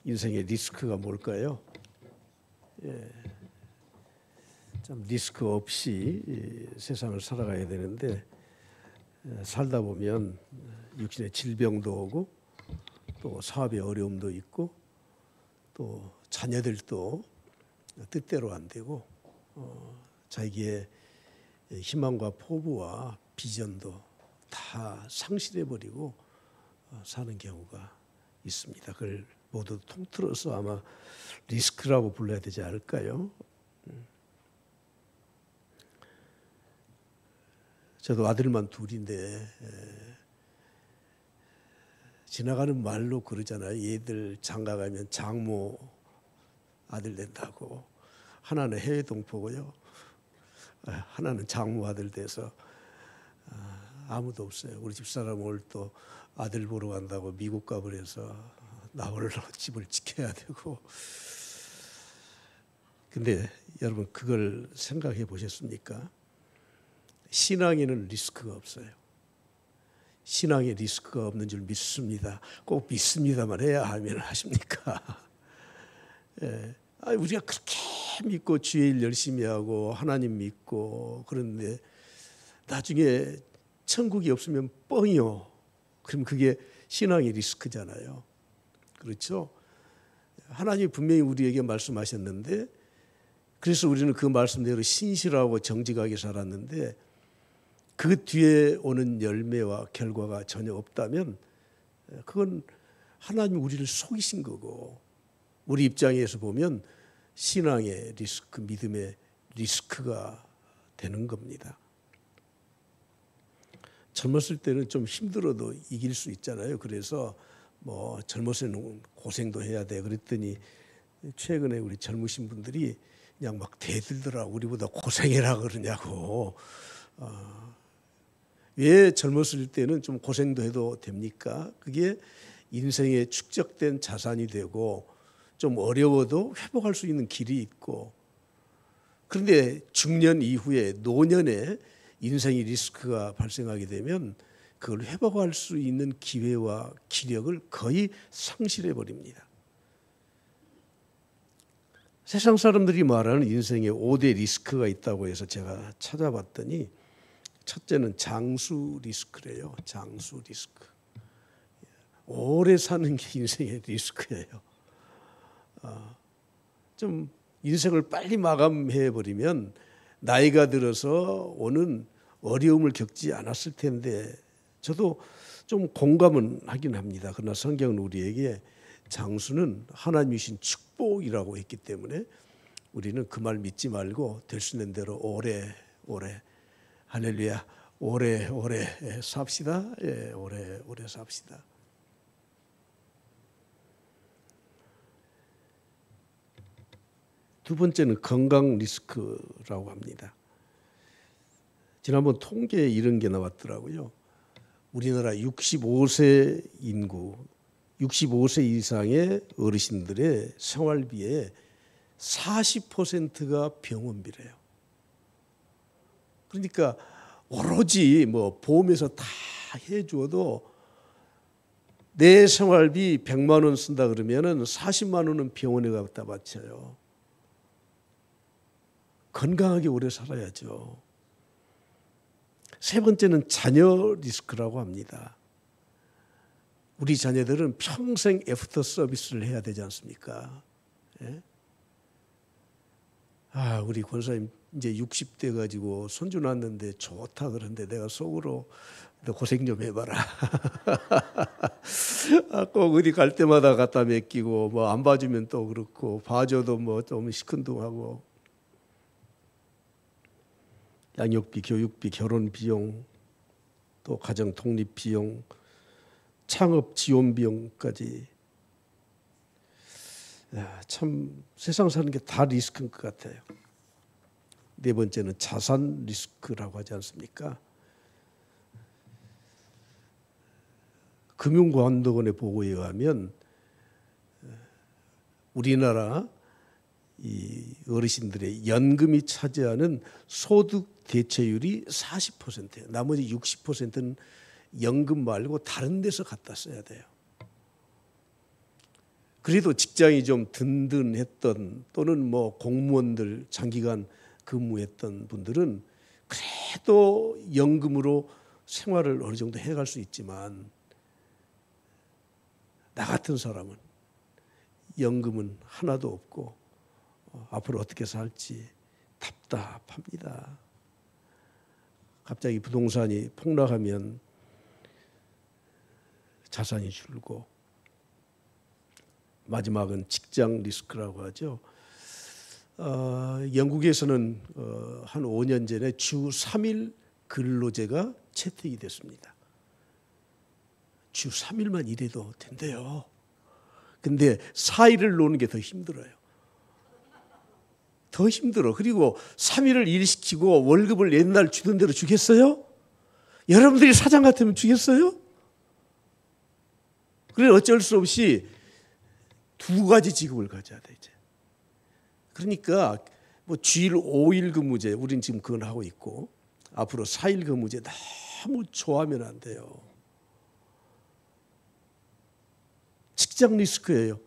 인생의 리스크가 뭘까요? 참 리스크 없이 세상을 살아가야 되는데 살다 보면 육신의 질병도 오고 또 사업의 어려움도 있고 또 자녀들도 뜻대로 안 되고 자기의 희망과 포부와 비전도 다 상실해버리고 사는 경우가 있습니다. 그걸 모두 통틀어서 아마 리스크라고 불러야 되지 않을까요? 저도 아들만 둘인데 지나가는 말로 그러잖아요. 얘들 장가 가면 장모 아들 된다고. 하나는 해외 동포고요. 하나는 장모 아들 돼서 아무도 없어요. 우리 집사람 오늘 또 아들 보러 간다고 미국 가버려서 나 홀로 집을 지켜야 되고. 근데 여러분 그걸 생각해 보셨습니까? 신앙에는 리스크가 없어요. 신앙에 리스크가 없는 줄 믿습니다. 꼭 믿습니다만 해야 하면 하십니까? 우리가 그렇게 믿고 주의 일 열심히 하고 하나님 믿고 그런데 나중에 천국이 없으면 뻥이요. 그럼 그게 신앙의 리스크잖아요. 그렇죠? 하나님이 분명히 우리에게 말씀하셨는데 그래서 우리는 그 말씀대로 신실하고 정직하게 살았는데 그 뒤에 오는 열매와 결과가 전혀 없다면 그건 하나님이 우리를 속이신 거고 우리 입장에서 보면 신앙의 리스크, 믿음의 리스크가 되는 겁니다. 젊었을 때는 좀 힘들어도 이길 수 있잖아요. 그래서 뭐 젊었을 때는 고생도 해야 돼. 그랬더니 최근에 우리 젊으신 분들이 그냥 막 대들더라고. 우리보다 고생해라 그러냐고. 왜 젊었을 때는 좀 고생도 해도 됩니까? 그게 인생에 축적된 자산이 되고 좀 어려워도 회복할 수 있는 길이 있고 그런데 중년 이후에 노년에 인생의 리스크가 발생하게 되면 그걸 회복할 수 있는 기회와 기력을 거의 상실해 버립니다. 세상 사람들이 말하는 인생에 5대 리스크가 있다고 해서 제가 찾아봤더니 첫째는 장수 리스크래요. 장수 리스크. 오래 사는 게 인생의 리스크예요. 좀 인생을 빨리 마감해 버리면 나이가 들어서 오는 어려움을 겪지 않았을 텐데 저도 좀 공감은 하긴 합니다. 그러나 성경은 우리에게 장수는 하나님이 주신 축복이라고 했기 때문에 우리는 그 말 믿지 말고 될 수 있는 대로 오래 할렐루야 오래 삽시다. 오래 삽시다. 두 번째는 건강 리스크라고 합니다. 지난번 통계에 이런 게 나왔더라고요. 우리나라 65세 인구, 65세 이상의 어르신들의 생활비의 40%가 병원비래요. 그러니까 오로지 뭐 보험에서 다 해줘도 내 생활비 100만 원 쓴다 그러면은 40만 원은 병원에 갖다 바쳐요. 건강하게 오래 살아야죠. 세 번째는 자녀 리스크라고 합니다. 우리 자녀들은 평생 애프터 서비스를 해야 되지 않습니까? 예? 우리 권사님 이제 60대 가지고 손주 낳았는데 좋다 그러는데 내가 속으로 너 고생 좀 해봐라. 꼭 어디 갈 때마다 갖다 맡기고 뭐 안 봐주면 또 그렇고 봐줘도 뭐 좀 시큰둥하고 양육비, 교육비, 결혼 비용, 또 가정 독립 비용, 창업 지원 비용까지 참 세상 사는 게 다 리스크인 것 같아요. 네 번째는 자산 리스크라고 하지 않습니까? 금융감독원의 보고에 의하면 우리나라 이 어르신들의 연금이 차지하는 소득 대체율이 40%예요. 나머지 60%는 연금 말고 다른 데서 갖다 써야 돼요. 그래도 직장이 좀 든든했던 또는 뭐 공무원들 장기간 근무했던 분들은 그래도 연금으로 생활을 어느 정도 해갈 수 있지만 나 같은 사람은 연금은 하나도 없고 앞으로 어떻게 살지 답답합니다. 갑자기 부동산이 폭락하면 자산이 줄고 마지막은 직장 리스크라고 하죠. 영국에서는 한 5년 전에 주 3일 근로제가 채택이 됐습니다. 주 3일만 일해도 된대요. 근데 4일을 노는 게 더 힘들어요. 더 힘들어. 그리고 3일을 일시키고 월급을 옛날 주던 대로 주겠어요? 여러분들이 사장 같으면 주겠어요? 그래 어쩔 수 없이 두 가지 직업을 가져야 돼 이제. 그러니까 뭐 주일 5일 근무제 우린 지금 그건 하고 있고 앞으로 4일 근무제 너무 좋아하면 안 돼요. 직장 리스크예요.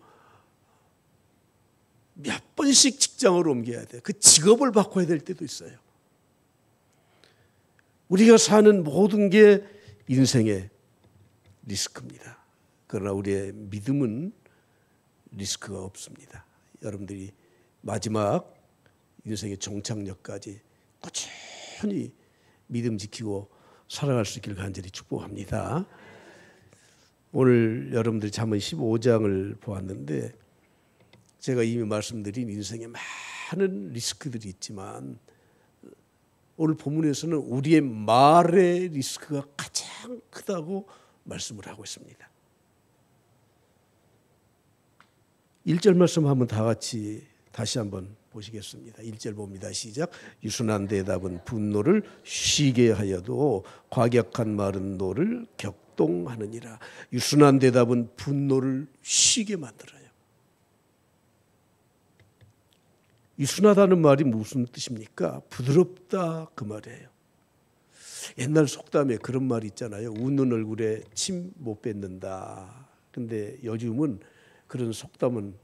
몇 번씩 직장으로 옮겨야 돼. 그 직업을 바꿔야 될 때도 있어요. 우리가 사는 모든 게 인생의 리스크입니다. 그러나 우리의 믿음은 리스크가 없습니다. 여러분들이 마지막 인생의 종착역까지 꾸준히 믿음 지키고 살아갈 수 있기를 간절히 축복합니다. 오늘 여러분들이 잠언 15장을 보았는데 제가 이미 말씀드린 인생에 많은 리스크들이 있지만 오늘 본문에서는 우리의 말의 리스크가 가장 크다고 말씀을 하고 있습니다. 1절 말씀 한번 다 같이 다시 한번 보시겠습니다. 1절 봅니다. 시작. 유순한 대답은 분노를 쉬게 하여도 과격한 말은 노를 격동하느니라. 유순한 대답은 분노를 쉬게 만들어요. 유순하다는 말이 무슨 뜻입니까? 부드럽다 그 말이에요. 옛날 속담에 그런 말이 있잖아요. 웃는 얼굴에 침 못 뱉는다. 근데 요즘은 그런 속담은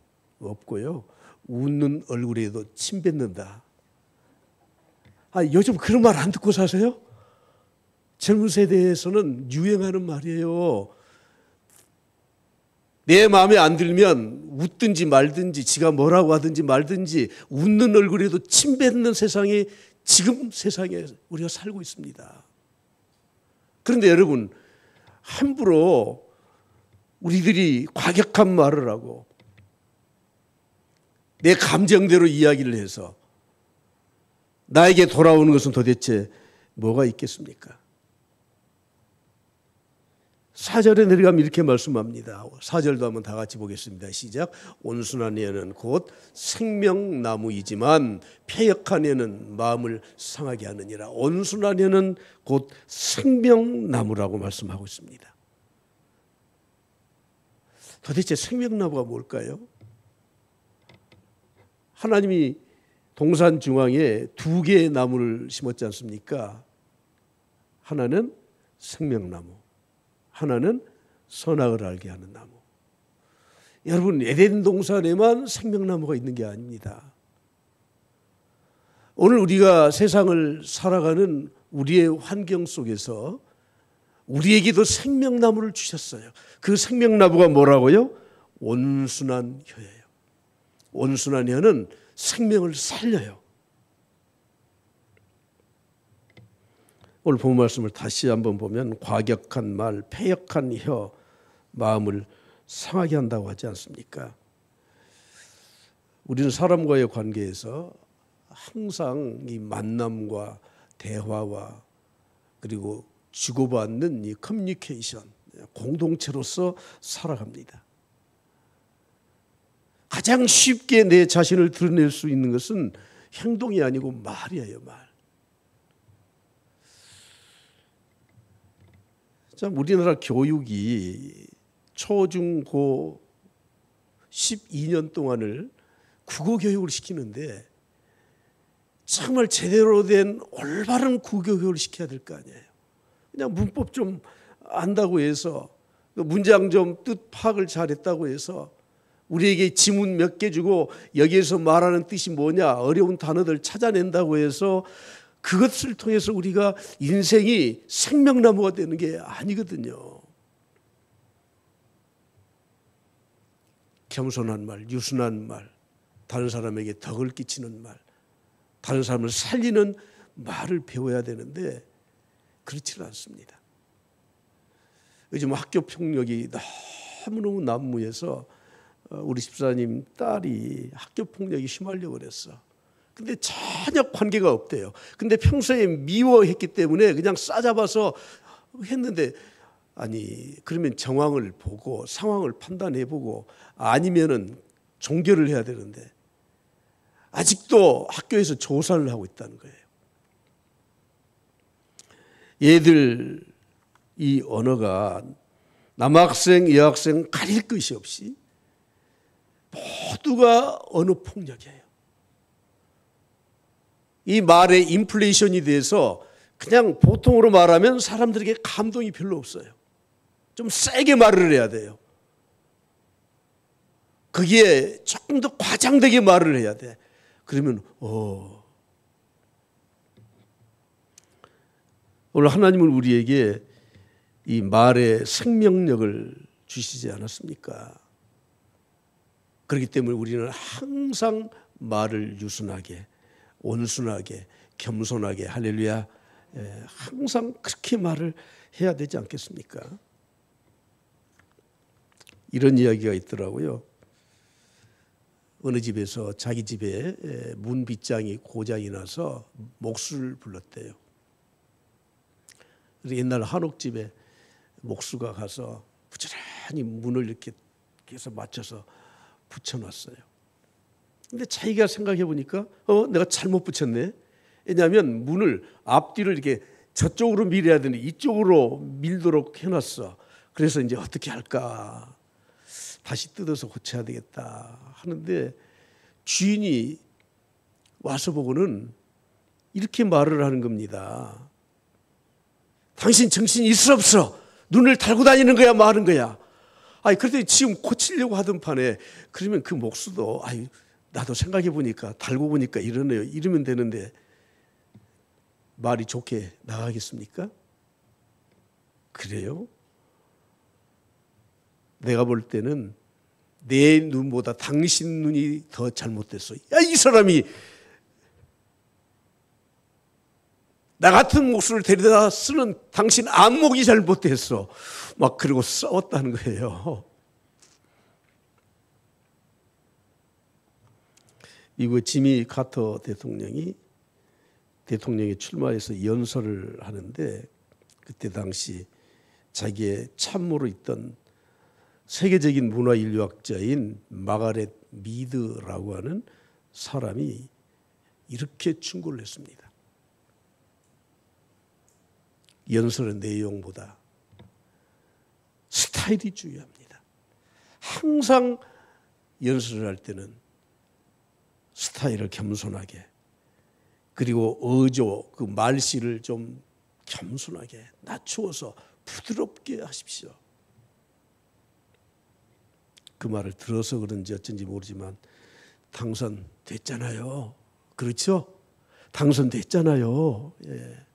없고요. 웃는 얼굴에도 침 뱉는다. 요즘 그런 말 안 듣고 사세요? 젊은 세대에서는 유행하는 말이에요. 내 마음에 안 들면 웃든지 말든지 지가 뭐라고 하든지 말든지 웃는 얼굴에도 침 뱉는 세상이 지금 세상에 우리가 살고 있습니다. 그런데 여러분 함부로 우리들이 과격한 말을 하고 내 감정대로 이야기를 해서 나에게 돌아오는 것은 도대체 뭐가 있겠습니까? 4절에 내려가면 이렇게 말씀합니다. 4절도 한번 다 같이 보겠습니다. 시작. 온순한 이는 곧 생명나무이지만 패역한 이는 마음을 상하게 하느니라. 온순한 이는 곧 생명나무라고 말씀하고 있습니다. 도대체 생명나무가 뭘까요? 하나님이 동산 중앙에 2개의 나무를 심었지 않습니까? 하나는 생명나무, 하나는 선악을 알게 하는 나무. 여러분 에덴 동산에만 생명나무가 있는 게 아닙니다. 오늘 우리가 세상을 살아가는 우리의 환경 속에서 우리에게도 생명나무를 주셨어요. 그 생명나무가 뭐라고요? 온순한 혀예요. 온순한 혀는 생명을 살려요. 오늘 본 말씀을 다시 한번 보면 과격한 말, 패역한 혀, 마음을 상하게 한다고 하지 않습니까? 우리는 사람과의 관계에서 항상 이 만남과 대화와 그리고 주고받는 이 커뮤니케이션, 공동체로서 살아갑니다. 가장 쉽게 내 자신을 드러낼 수 있는 것은 행동이 아니고 말이에요, 말. 참 우리나라 교육이 초중고 12년 동안을 국어 교육을 시키는데 정말 제대로 된 올바른 국어 교육을 시켜야 될 거 아니에요. 그냥 문법 좀 안다고 해서 문장 좀 뜻 파악을 잘했다고 해서 우리에게 지문 몇 개 주고 여기에서 말하는 뜻이 뭐냐 어려운 단어들 찾아낸다고 해서 그것을 통해서 우리가 인생이 생명나무가 되는 게 아니거든요. 겸손한 말, 유순한 말, 다른 사람에게 덕을 끼치는 말, 다른 사람을 살리는 말을 배워야 되는데 그렇지는 않습니다. 요즘 학교 폭력이 너무너무 난무해서 우리 집사님 딸이 학교 폭력이 휘말려 버렸어. 근데 전혀 관계가 없대요. 근데 평소에 미워했기 때문에 그냥 싸잡아서 했는데 아니 그러면 정황을 보고 상황을 판단해보고 아니면은 종결을 해야 되는데 아직도 학교에서 조사를 하고 있다는 거예요. 얘들 이 언어가 남학생, 여학생 가릴 것이 없이 모두가 언어 폭력이에요. 이 말의 인플레이션이 돼서 그냥 보통으로 말하면 사람들에게 감동이 별로 없어요. 좀 세게 말을 해야 돼요. 거기에 조금 더 과장되게 말을 해야 돼. 그러면 오늘 하나님은 우리에게 이 말의 생명력을 주시지 않았습니까? 그렇기 때문에 우리는 항상 말을 유순하게, 온순하게, 겸손하게, 할렐루야, 항상 그렇게 말을 해야 되지 않겠습니까? 이런 이야기가 있더라고요. 어느 집에서 자기 집에 문빗장이 고장이 나서 목수를 불렀대요. 옛날 한옥집에 목수가 가서 부지런히 문을 이렇게 해서 맞춰서 붙여놨어요. 근데 자기가 생각해 보니까 내가 잘못 붙였네. 왜냐하면 문을 앞뒤를 이렇게 저쪽으로 밀어야 되는데 이쪽으로 밀도록 해놨어. 그래서 이제 어떻게 할까? 다시 뜯어서 고쳐야 되겠다 하는데 주인이 와서 보고는 이렇게 말을 하는 겁니다. 당신 정신이 있어 없어? 눈을 달고 다니는 거야 마는 거야? 아니 그런데 지금 고치려고 하던 판에 그러면 그 목수도 나도 생각해 보니까 달고 보니까 이러네요. 이러면 되는데 말이 좋게 나가겠습니까? 그래요? 내가 볼 때는 내 눈보다 당신 눈이 더 잘못됐어. 야, 이 사람이 나 같은 목수를 데려다 쓰는 당신 안목이 잘못됐어. 막 그러고 싸웠다는 거예요. 미국 지미 카터 대통령이 출마해서 연설을 하는데 그때 당시 자기의 참모로 있던 세계적인 문화인류학자인 마가렛 미드라고 하는 사람이 이렇게 충고를 했습니다. 연설의 내용보다 스타일이 중요합니다. 항상 연설을 할 때는 스타일을 겸손하게 그리고 어조 그 말씨를 좀 겸손하게 낮추어서 부드럽게 하십시오. 그 말을 들어서 그런지 어쩐지 모르지만 당선됐잖아요. 그렇죠? 당선됐잖아요. 예.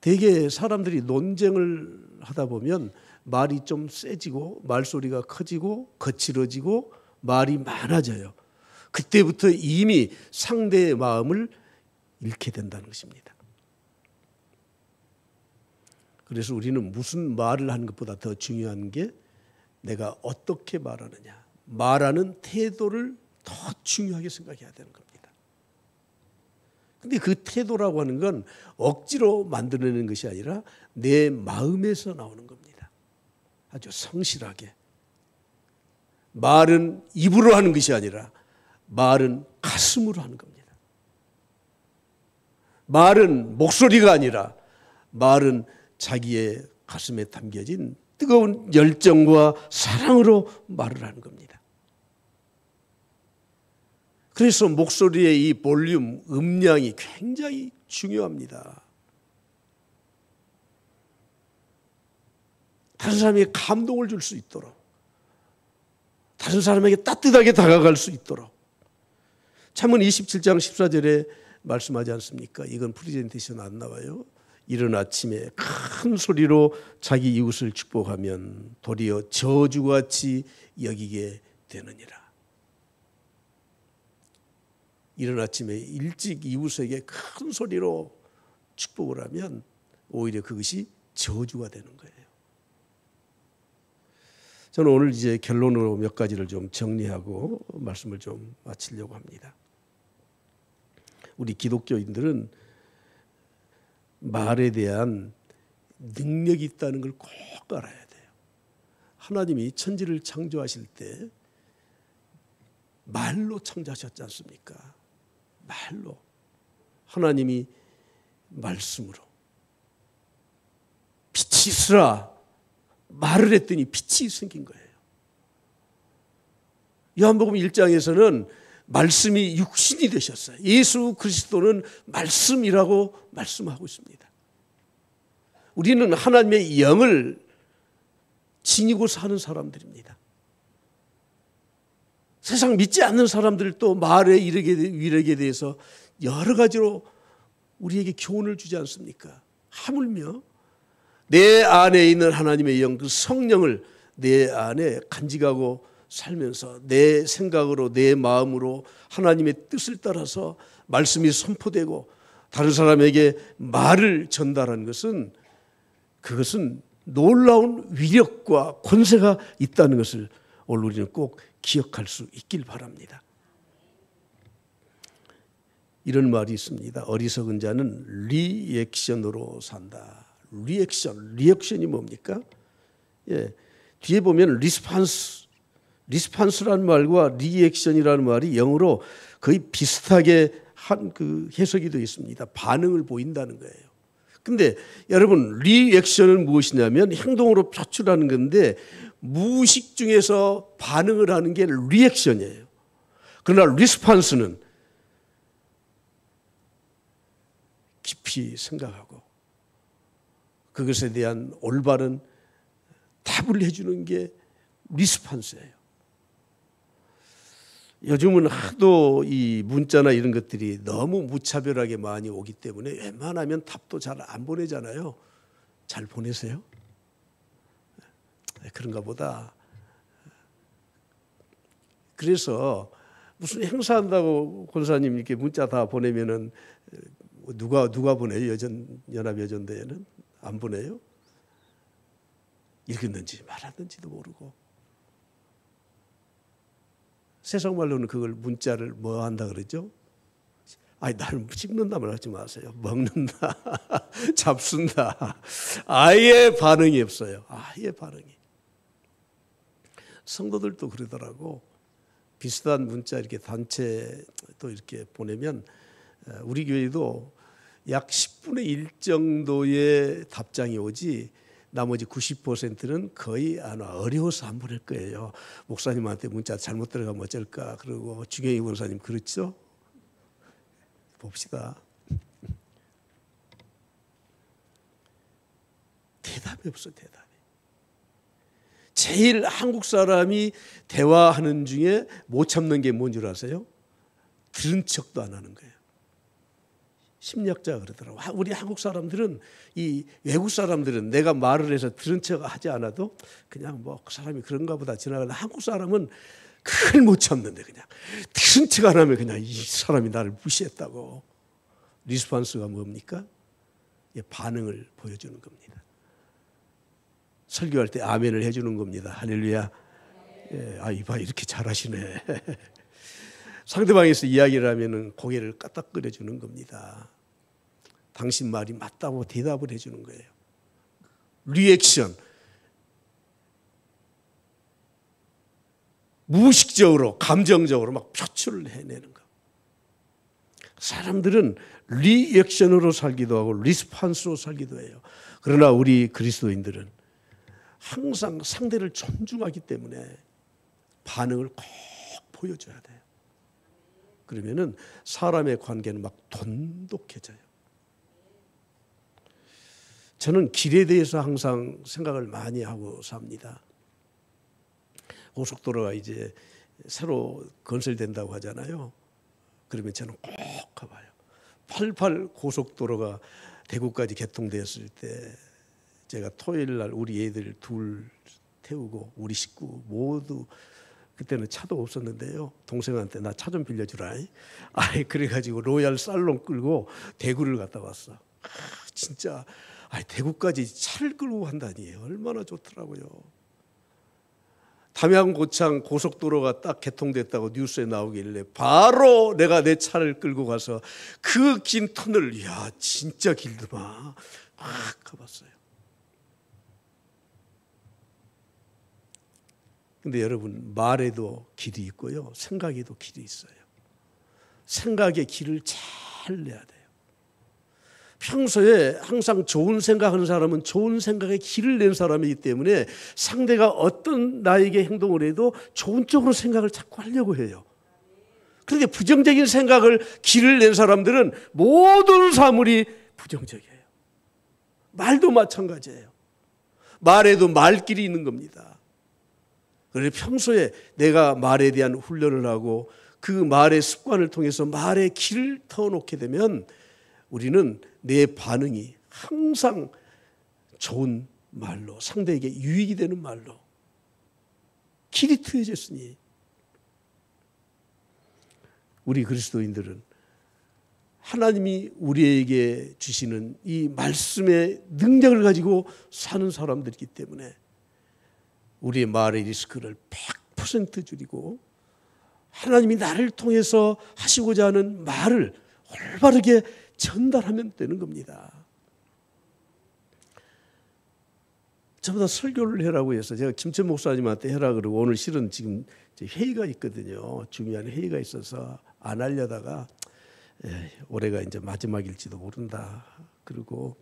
대개 사람들이 논쟁을 하다 보면 말이 좀 세지고 말소리가 커지고 거칠어지고 말이 많아져요. 그때부터 이미 상대의 마음을 잃게 된다는 것입니다. 그래서 우리는 무슨 말을 하는 것보다 더 중요한 게 내가 어떻게 말하느냐. 말하는 태도를 더 중요하게 생각해야 되는 겁니다. 근데 그 태도라고 하는 건 억지로 만들어내는 것이 아니라 내 마음에서 나오는 겁니다. 아주 성실하게. 말은 입으로 하는 것이 아니라 말은 가슴으로 하는 겁니다. 말은 목소리가 아니라 말은 자기의 가슴에 담겨진 뜨거운 열정과 사랑으로 말을 하는 겁니다. 그래서 목소리의 이 볼륨, 음량이 굉장히 중요합니다. 다른 사람에게 감동을 줄 수 있도록 다른 사람에게 따뜻하게 다가갈 수 있도록. 잠언 27장 14절에 말씀하지 않습니까? 이건 프레젠테이션 안 나와요. 이른 아침에 큰 소리로 자기 이웃을 축복하면 도리어 저주같이 여기게 되느니라. 이른 아침에 일찍 이웃에게 큰 소리로 축복을 하면 오히려 그것이 저주가 되는 거예요. 저는 오늘 이제 결론으로 몇 가지를 좀 정리하고 말씀을 좀 마치려고 합니다. 우리 기독교인들은 말에 대한 능력이 있다는 걸 꼭 알아야 돼요. 하나님이 천지를 창조하실 때 말로 창조하셨지 않습니까? 말로. 하나님이 말씀으로 빛이 있으라 말을 했더니 빛이 생긴 거예요. 요한복음 1장에서는 말씀이 육신이 되셨어요. 예수 그리스도는 말씀이라고 말씀하고 있습니다. 우리는 하나님의 영을 지니고 사는 사람들입니다. 세상 믿지 않는 사람들도 말의 위력에 대해서 여러 가지로 우리에게 교훈을 주지 않습니까? 하물며 내 안에 있는 하나님의 영, 그 성령을 내 안에 간직하고 살면서 내 생각으로 내 마음으로 하나님의 뜻을 따라서 말씀이 선포되고 다른 사람에게 말을 전달하는 것은 그것은 놀라운 위력과 권세가 있다는 것을 오늘 우리는 꼭 기억할 수 있길 바랍니다. 이런 말이 있습니다. 어리석은 자는 리액션으로 산다. 리액션이 뭡니까? 예, 뒤에 보면 리스판스라는 말과 리액션이라는 말이 영어로 거의 비슷하게 한 그 해석이 되어 있습니다. 반응을 보인다는 거예요. 근데 여러분 리액션은 무엇이냐면 행동으로 표출하는 건데 무의식 중에서 반응을 하는 게 리액션이에요. 그러나 리스판스는 깊이 생각하고 그것에 대한 올바른 답을 해주는 게 리스판스예요. 요즘은 하도 이 문자나 이런 것들이 너무 무차별하게 많이 오기 때문에 웬만하면 답도 잘 안 보내잖아요. 잘 보내세요? 그런가 보다. 그래서 무슨 행사한다고 권사님 이렇게 문자 다 보내면은 누가 보내요? 연합여전대회는 안 보내요? 읽었는지 말았는지도 모르고. 세상 말로는 그걸 문자를 뭐 한다 그러죠? 아니 나는 씹는다만 하지 마세요. 먹는다, 잡순다. 아예 반응이 없어요. 아예 반응이. 성도들도 그러더라고. 비슷한 문자 이렇게 단체 또 이렇게 보내면 우리 교회도 약 10분의 1 정도의 답장이 오지 나머지 90%는 거의 안 와. 어려워서 안 보낼 거예요. 목사님한테 문자 잘못 들어가면 어쩔까. 그러고 주경희 권사님 그렇죠? 봅시다. 대답이 없어. 대답이. 제일 한국 사람이 대화하는 중에 못 참는 게 뭔 줄 아세요? 들은 척도 안 하는 거예요. 심리학자가 그러더라고. 우리 한국 사람들은 이 외국 사람들은 내가 말을 해서 들은 척 하지 않아도 그냥 뭐 그 사람이 그런가 보다 지나가는데 한국 사람은 그걸 못 참는데 그냥 들은 척 안 하면 그냥 이 사람이 나를 무시했다고. 리스판스가 뭡니까? 반응을 보여주는 겁니다. 설교할 때 아멘을 해주는 겁니다. 할렐루야. 이봐 이렇게 잘하시네. 상대방에서 이야기를 하면은 고개를 까딱거려 주는 겁니다. 당신 말이 맞다고 대답을 해주는 거예요. 리액션. 무의식적으로 감정적으로 막 표출을 해내는 거. 사람들은 리액션으로 살기도 하고 리스판스로 살기도 해요. 그러나 우리 그리스도인들은 항상 상대를 존중하기 때문에 반응을 꼭 보여줘야 돼요. 그러면은 사람의 관계는 막 돈독해져요. 저는 길에 대해서 항상 생각을 많이 하고 삽니다. 고속도로가 이제 새로 건설된다고 하잖아요. 그러면 저는 꼭 가봐요. 88 고속도로가 대구까지 개통되었을 때 제가 토요일 날 우리 애들 둘 태우고 우리 식구 모두, 그때는 차도 없었는데요. 동생한테 나 차 좀 빌려주라. 그래가지고 로얄 살롱 끌고 대구를 갔다 왔어. 진짜 대구까지 차를 끌고 간다니 얼마나 좋더라고요. 담양고창 고속도로가 딱 개통됐다고 뉴스에 나오길래 바로 내가 내 차를 끌고 가서 그 긴 터널, 이야 진짜 길더만, 가봤어요. 근데 여러분, 말에도 길이 있고요, 생각에도 길이 있어요. 생각의 길을 잘 내야 돼요. 평소에 항상 좋은 생각하는 사람은 좋은 생각에 길을 낸 사람이기 때문에 상대가 어떤 나에게 행동을 해도 좋은 쪽으로 생각을 자꾸 하려고 해요. 그런데 부정적인 생각을 길을 낸 사람들은 모든 사물이 부정적이에요. 말도 마찬가지예요. 말에도 말길이 있는 겁니다. 그래서 평소에 내가 말에 대한 훈련을 하고 그 말의 습관을 통해서 말의 길을 터놓게 되면 우리는 내 반응이 항상 좋은 말로, 상대에게 유익이 되는 말로 길이 트여졌으니 우리 그리스도인들은 하나님이 우리에게 주시는 이 말씀의 능력을 가지고 사는 사람들이기 때문에 우리의 말의 리스크를 100% 줄이고 하나님이 나를 통해서 하시고자 하는 말을 올바르게 전달하면 되는 겁니다. 저보다 설교를 해라고 해서 제가 김천 목사님한테 해라 그러고 오늘 실은 지금 회의가 있거든요. 중요한 회의가 있어서 안 하려다가 올해가 이제 마지막일지도 모른다. 그리고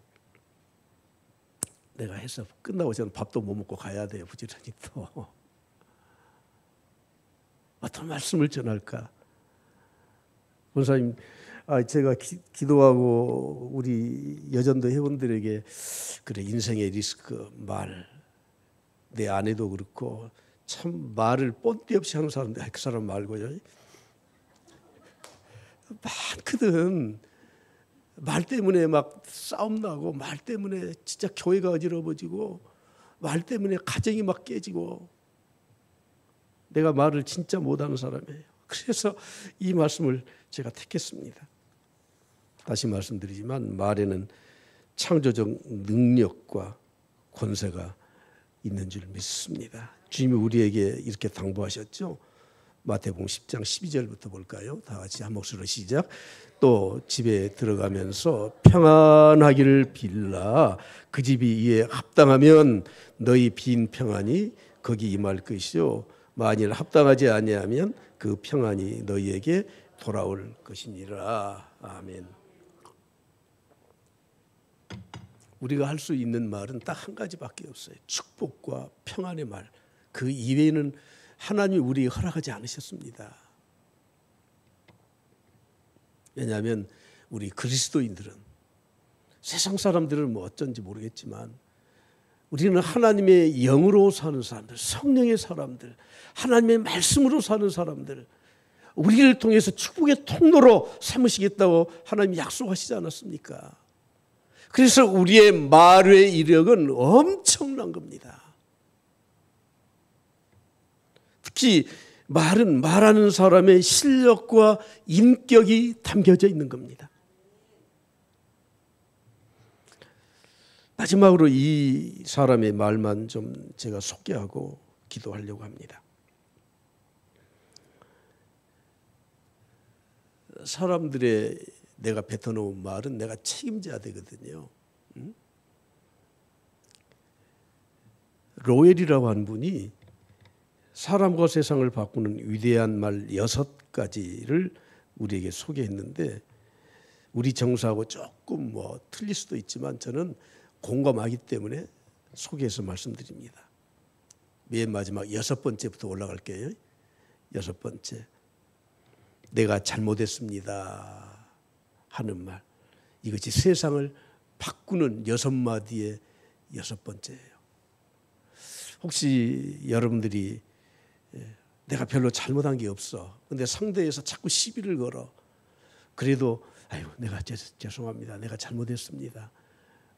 내가 해서 끝나고 저는 밥도 못 먹고 가야 돼요. 부지런히 또. 어떤 말씀을 전할까? 권사님, 제가 기도하고 우리 여전도 회원들에게 그래 인생의 리스크 말, 내 아내도 그렇고 참 말을 뻔데 없이 하는 사람들, 그 사람 말고요. 많거든. 말 때문에 막 싸움 나고 말 때문에 진짜 교회가 어지러워지고 말 때문에 가정이 막 깨지고 내가 말을 진짜 못하는 사람이에요. 그래서 이 말씀을 제가 택했습니다. 다시 말씀드리지만 말에는 창조적 능력과 권세가 있는 줄 믿습니다. 주님이 우리에게 이렇게 당부하셨죠. 마태복음 10장 12절부터 볼까요? 다 같이 한 목소리로 시작. 또 집에 들어가면서 평안하기를 빌라. 그 집이 이에 합당하면 너희 빈 평안이 거기 임할 것이요 만일 합당하지 아니하면 그 평안이 너희에게 돌아올 것이니라. 아멘. 우리가 할 수 있는 말은 딱 한 가지밖에 없어요. 축복과 평안의 말. 그 이외에는 하나님이 우리에게 허락하지 않으셨습니다. 왜냐하면 우리 그리스도인들은 세상 사람들은 뭐 어쩐지 모르겠지만 우리는 하나님의 영으로 사는 사람들, 성령의 사람들, 하나님의 말씀으로 사는 사람들, 우리를 통해서 축복의 통로로 삼으시겠다고 하나님이 약속하시지 않았습니까? 그래서 우리의 말의 이력은 엄청난 겁니다. 특히 말은 말하는 사람의 실력과 인격이 담겨져 있는 겁니다. 마지막으로 이 사람의 말만 좀 제가 소개하고 기도하려고 합니다. 사람들의 내가 뱉어놓은 말은 내가 책임져야 되거든요. 로엘이라고 하는 분이 사람과 세상을 바꾸는 위대한 말 6가지를 우리에게 소개했는데 우리 정서하고 조금 뭐 틀릴 수도 있지만 저는 공감하기 때문에 소개해서 말씀드립니다. 맨 마지막 6번째부터 올라갈게요. 6번째. 내가 잘못했습니다 하는 말. 이것이 세상을 바꾸는 6마디의 6번째예요. 혹시 여러분들이 내가 별로 잘못한 게 없어. 근데 상대에서 자꾸 시비를 걸어. 그래도 아유, 내가 죄송합니다. 내가 잘못했습니다.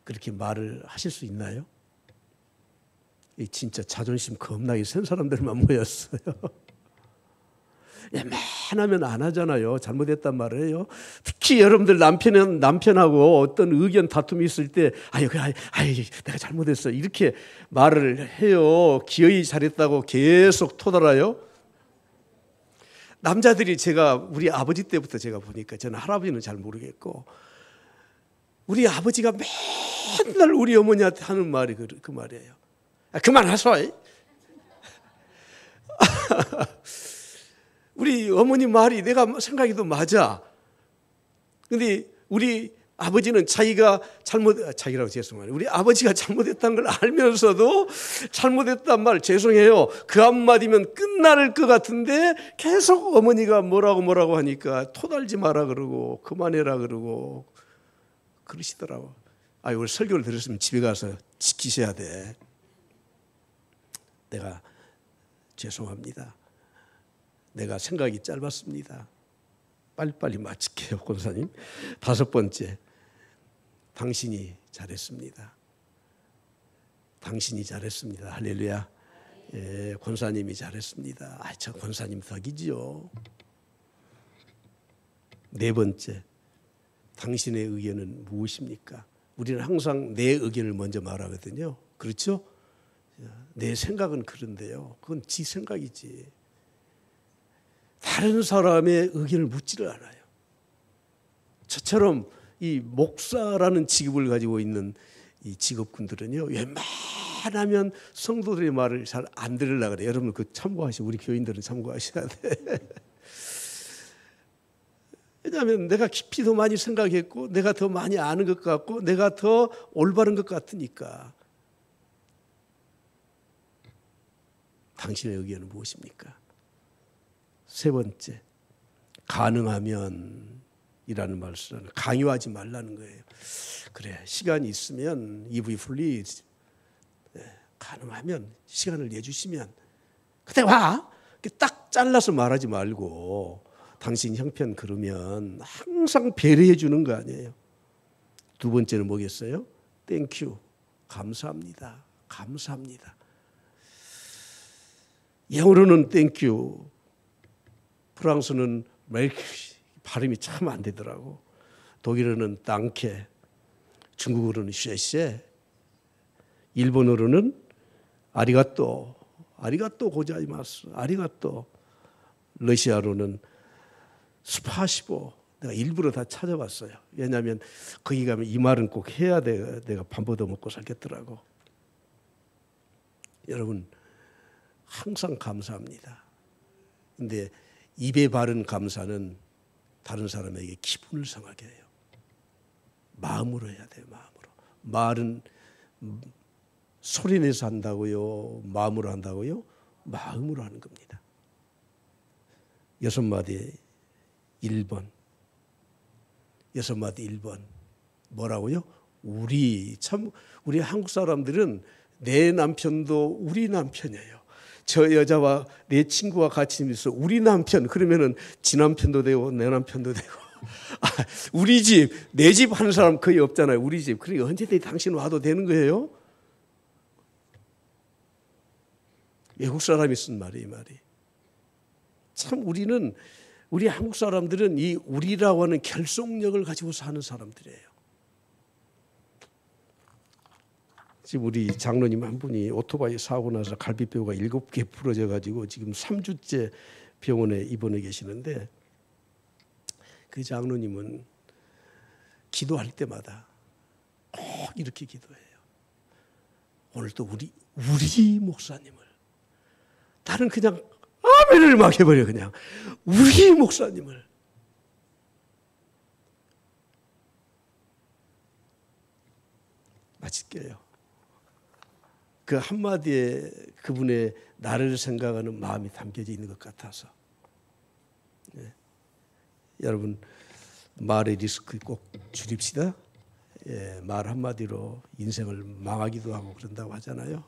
그렇게 말을 하실 수 있나요? 진짜 자존심 겁나게 센 사람들만 모였어요. 웬만하면 안 하잖아요. 잘못했단 말이에요. 특히 여러분들 남편하고 어떤 의견 다툼이 있을 때 아유, 내가 잘못했어. 이렇게 말을 해요. 기어이 잘했다고 계속 토달아요. 남자들이 우리 아버지 때부터 제가 보니까 저는 할아버지는 잘 모르겠고 우리 아버지가 맨날 우리 어머니한테 하는 말이 그 말이에요. 그만하소. 우리 어머니 말이 내가 생각해도 맞아. 근데 우리 아버지는 자기라고 죄송해요. 우리 아버지가 잘못했다는 걸 알면서도 잘못했단 말 죄송해요. 그 한마디면 끝날 것 같은데 계속 어머니가 뭐라고 하니까 토달지 마라 그러고 그만해라 그러고 그러시더라고. 오늘 설교를 들었으면 집에 가서 지키셔야 돼. 내가 죄송합니다. 내가 생각이 짧았습니다. 빨리빨리 마칠게요, 권사님. 5번째, 당신이 잘했습니다. 당신이 잘했습니다. 할렐루야. 예, 권사님이 잘했습니다. 저 권사님 덕이지요. 4번째, 당신의 의견은 무엇입니까? 우리는 항상 내 의견을 먼저 말하거든요. 그렇죠? 내 생각은 그런데요. 그건 지 생각이지. 다른 사람의 의견을 묻지를 않아요. 저처럼 이 목사라는 직업을 가지고 있는 이 직업군들은요, 웬만하면 성도들의 말을 잘 안 들으려고 그래요. 여러분 그 참고하시고 우리 교인들은 참고하셔야 돼. 왜냐하면 내가 깊이 더 많이 생각했고 내가 더 많이 아는 것 같고 내가 더 올바른 것 같으니까. 당신의 의견은 무엇입니까? 3번째, 가능하면 이라는 말씀은 강요하지 말라는 거예요. 그래, 시간이 있으면 if please, 가능하면 시간을 내주시면 그때 와. 딱 잘라서 말하지 말고 당신 형편 그러면 항상 배려해 주는 거 아니에요. 2번째는 뭐겠어요? Thank you, 감사합니다. 감사합니다. 영어로는 Thank you, 프랑스는 멜크 발음이 참 안 되더라고. 독일어는 땅케, 중국어로는 쉐쉐, 일본어로는 아리가또, 아리가또 고자이마스, 아리가또, 러시아로는 스파시보. 내가 일부러 다 찾아봤어요. 왜냐하면 거기 가면 이 말은 꼭 해야 내가 밥 얻어 먹고 살겠더라고. 여러분 항상 감사합니다. 근데 입에 바른 감사는 다른 사람에게 기분을 상하게 해요. 마음으로 해야 돼요. 마음으로. 말은 소리내서 한다고요? 마음으로 한다고요? 마음으로 하는 겁니다. 6마디 1번. 6마디 1번. 뭐라고요? 우리 한국 사람들은 내 남편도 우리 남편이에요. 저 여자와 내 친구와 같이 있어 우리 남편 그러면은 지 남편도 되고 내 남편도 되고 우리 집, 내 집 하는 사람 거의 없잖아요. 우리 집. 그러니까 언제든지 당신 와도 되는 거예요. 외국 사람이 쓴 말이에요, 이 말이. 참 우리 한국 사람들은 이 우리라고 하는 결속력을 가지고 사는 사람들이에요. 지금 우리 장로님 한 분이 오토바이 사고 나서 갈비뼈가 7개 부러져 가지고 지금 3주째 병원에 입원해 계시는데 그 장로님은 기도할 때마다 꼭 이렇게 기도해요. 오늘도 우리 목사님을, 나는 그냥 아멘을 막 해버려. 그냥 우리 목사님을 마칠게요. 그 한마디에 그분의 나를 생각하는 마음이 담겨져 있는 것 같아서. 네. 여러분 말의 리스크 꼭 줄입시다. 말 한마디로 인생을 망하기도 하고 그런다고 하잖아요.